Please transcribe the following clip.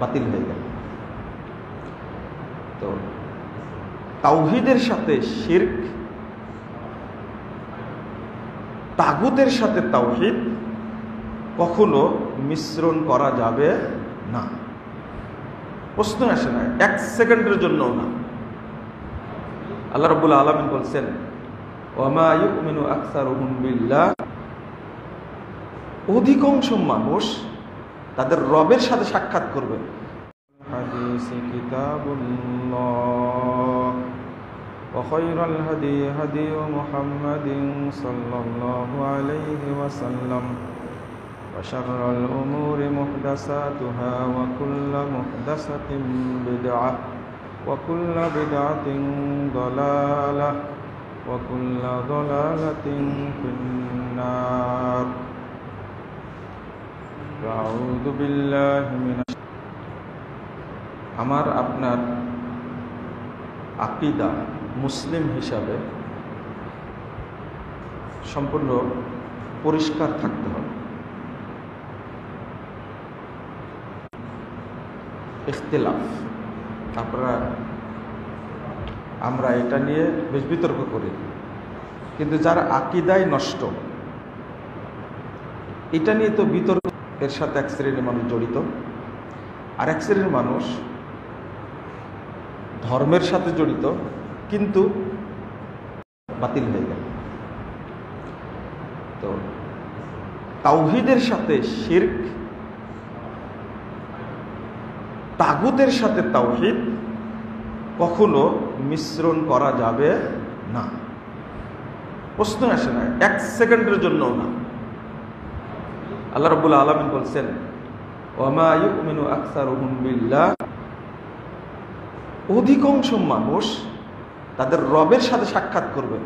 বাতিল হয়ে গেল। তো তাওহীদের সাথে শিরক, তাগুতের সাথে তাওহীদ কখনো মিশ্রণ করা যাবে না। প্রশ্ন আসে না, এক সেকেন্ডের জন্য না। আল্লাহ রাব্বুল আলামিন বলছেন, ওয়ামা ইউমিনু আকসারুহুম বিল্লাহ, অধিকাংশ মানুষ তাদের রবের সাথে সাক্ষাৎ করবে। হাদিসি কিতাবুল্লাহ ওয়া খায়রুল হাদি হাদি মুহাম্মাদিন সাল্লাল্লাহু আলাইহি ওয়াসাল্লাম ওয়া শাররুল উমুরি মুহদাসাতুহা ওয়া কুল্লু মুহদাসাতিন বিদআহ ওয়া কুল্লু বিদআতিন দালালাহ ওয়া কুল্লু দালালাতিন ফিন্নার। আউযু বিল্লাহি মিনাশ। আমার আপনার আকীদা মুসলিম হিসাবে সম্পূর্ণ পরিষ্কার থাকতে হবে। ইখতিলাফ, আমরা এটা নিয়ে বেশ বিতর্ক করি, কিন্তু যার আকীদাই নষ্ট, এটা নিয়ে তো বিতর্ক, এর সাথে এক শ্রেণীর মানুষ জড়িত, আর এক শ্রেণীর মানুষ ধর্মের সাথে জড়িত কিন্তু বাতিল হয়ে গেল। তো তাওহীদের সাথে শিরক, তাগুতের সাথে তাওহীদ কখনো মিশ্রণ করা যাবে না। প্রশ্ন আসে না, এক সেকেন্ডের জন্য না। আল্লাহ রাব্বুল আলামিন বলছেন, ওয়ামা ইউমিনু আকসারুহুম বিল্লাহ, অধিকাংশ মানুষ তাদের রবের সাথে সাক্ষাৎ করবে।